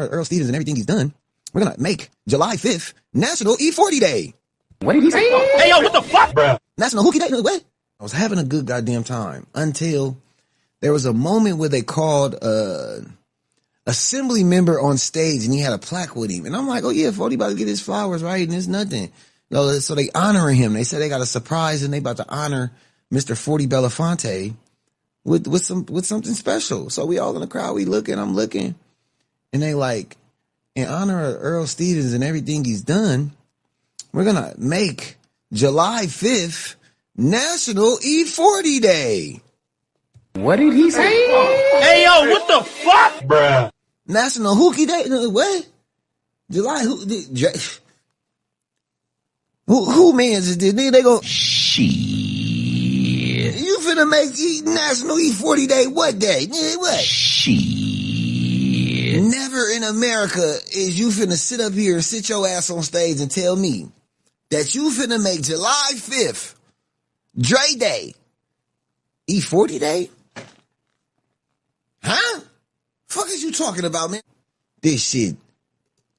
honor Earl Stevens and everything he's done, we're gonna make July 5th National E-40 Day. What did he say? Hey, yo, what the fuck, bro? National Hookie Day? What? I was having a good goddamn time until there was a moment where they called assembly member on stage and he had a plaque with him. And I'm like, oh yeah, 40 about to get his flowers, right? And it's nothing. You know, so they honoring him. They said they got a surprise and they about to honor Mr. 40 Belafonte with something special. So we all in the crowd, we looking, I'm looking, and they like, in honor of Earl Stevens and everything he's done, we're gonna make July 5th National E-40 Day. What did he say? Hey, yo, what the fuck? Bruh. National Hookie Day? What? July, who mans is this? They go, shit. You finna make National E-40 Day what day? What? Shit. Never in America is you finna sit up here and sit your ass on stage and tell me that you finna make July 5th Dre Day E-40 Day? Huh? Fuck is you talking about, man? This shit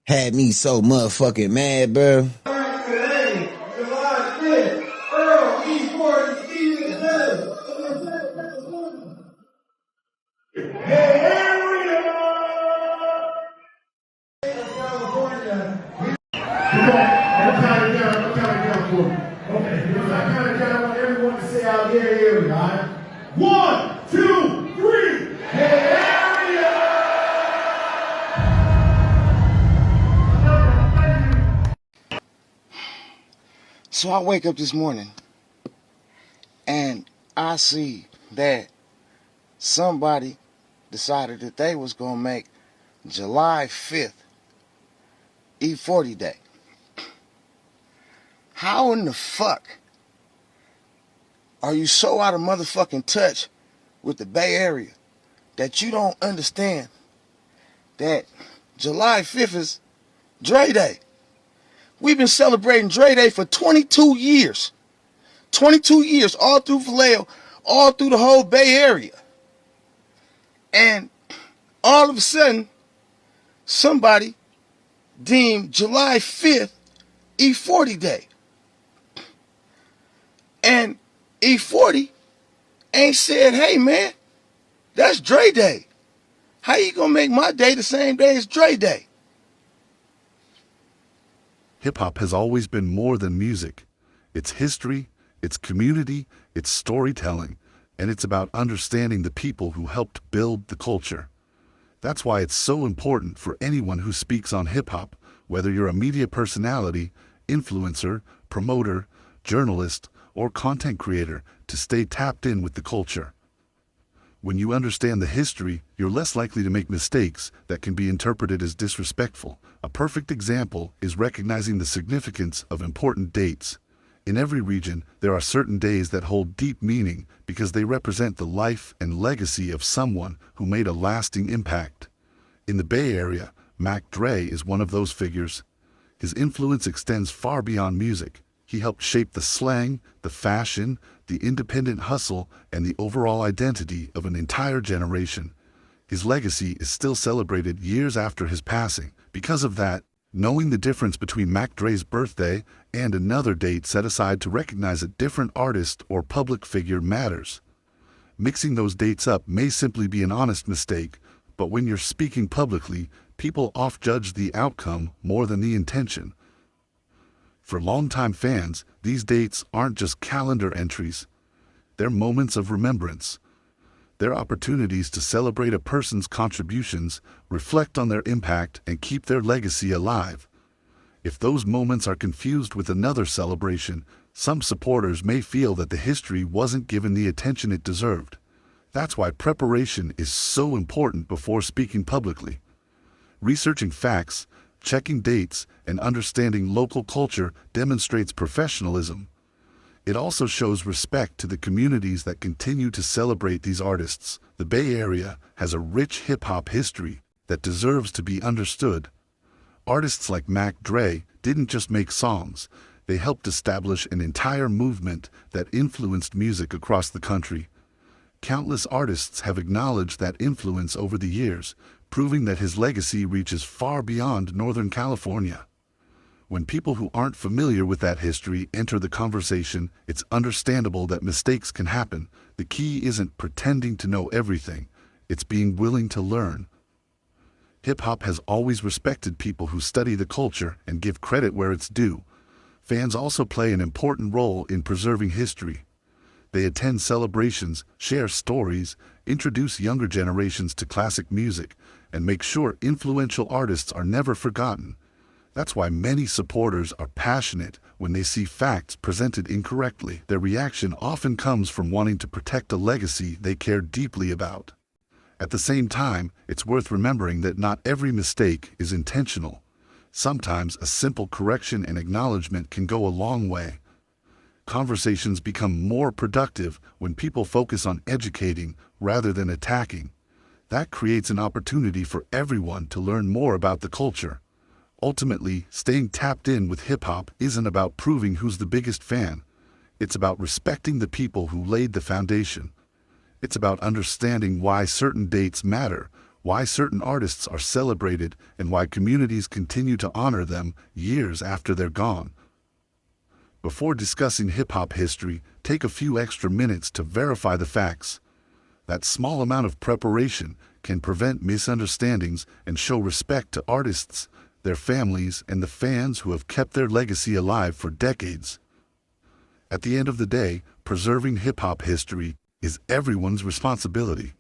had me so motherfucking mad, bro. July 5th, Earl E-40 Stevens. Hey, area! California. I'm counting down for you. Okay, because I counted down, I want everyone to say out there area, all right? 1, 2, 3. Hey, area! So I wake up this morning and I see that somebody decided that they was going to make July 5th E-40 Day. How in the fuck are you so out of motherfucking touch with the Bay Area that you don't understand that July 5th is Dre Day? We've been celebrating Dre Day for 22 years. 22 years, all through Vallejo, all through the whole Bay Area. And all of a sudden, somebody deemed July 5th E-40 Day. And E-40 ain't said, hey man, that's Dre Day. How you gonna make my day the same day as Dre Day? Hip-hop has always been more than music. It's history, it's community, it's storytelling, and it's about understanding the people who helped build the culture. That's why it's so important for anyone who speaks on hip-hop, whether you're a media personality, influencer, promoter, journalist, or content creator, to stay tapped in with the culture. When you understand the history, you're less likely to make mistakes that can be interpreted as disrespectful. A perfect example is recognizing the significance of important dates. In every region, there are certain days that hold deep meaning because they represent the life and legacy of someone who made a lasting impact. In the Bay Area, Mac Dre is one of those figures. His influence extends far beyond music. He helped shape the slang, the fashion, the independent hustle, and the overall identity of an entire generation. His legacy is still celebrated years after his passing. Because of that, knowing the difference between Mac Dre's birthday and another date set aside to recognize a different artist or public figure matters. Mixing those dates up may simply be an honest mistake, but when you're speaking publicly, people often judge the outcome more than the intention. For longtime fans, these dates aren't just calendar entries. They're moments of remembrance. They're opportunities to celebrate a person's contributions, reflect on their impact, and keep their legacy alive. If those moments are confused with another celebration, some supporters may feel that the history wasn't given the attention it deserved. That's why preparation is so important before speaking publicly. Researching facts, checking dates, and understanding local culture demonstrates professionalism. It also shows respect to the communities that continue to celebrate these artists. The Bay Area has a rich hip-hop history that deserves to be understood. Artists like Mac Dre didn't just make songs, they helped establish an entire movement that influenced music across the country. Countless artists have acknowledged that influence over the years, proving that his legacy reaches far beyond Northern California. When people who aren't familiar with that history enter the conversation, it's understandable that mistakes can happen. The key isn't pretending to know everything, it's being willing to learn. Hip-hop has always respected people who study the culture and give credit where it's due. Fans also play an important role in preserving history. They attend celebrations, share stories, introduce younger generations to classic music, and make sure influential artists are never forgotten. That's why many supporters are passionate when they see facts presented incorrectly. Their reaction often comes from wanting to protect a legacy they care deeply about. At the same time, it's worth remembering that not every mistake is intentional. Sometimes a simple correction and acknowledgement can go a long way. Conversations become more productive when people focus on educating rather than attacking. That creates an opportunity for everyone to learn more about the culture. Ultimately, staying tapped in with hip-hop isn't about proving who's the biggest fan. It's about respecting the people who laid the foundation. It's about understanding why certain dates matter, why certain artists are celebrated, and why communities continue to honor them years after they're gone. Before discussing hip-hop history, take a few extra minutes to verify the facts. That small amount of preparation can prevent misunderstandings and show respect to artists, their families, and the fans who have kept their legacy alive for decades. At the end of the day, preserving hip-hop history is everyone's responsibility.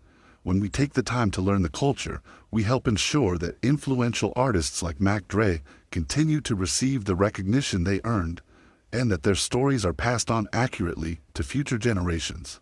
When we take the time to learn the culture, we help ensure that influential artists like Mac Dre continue to receive the recognition they earned, and that their stories are passed on accurately to future generations.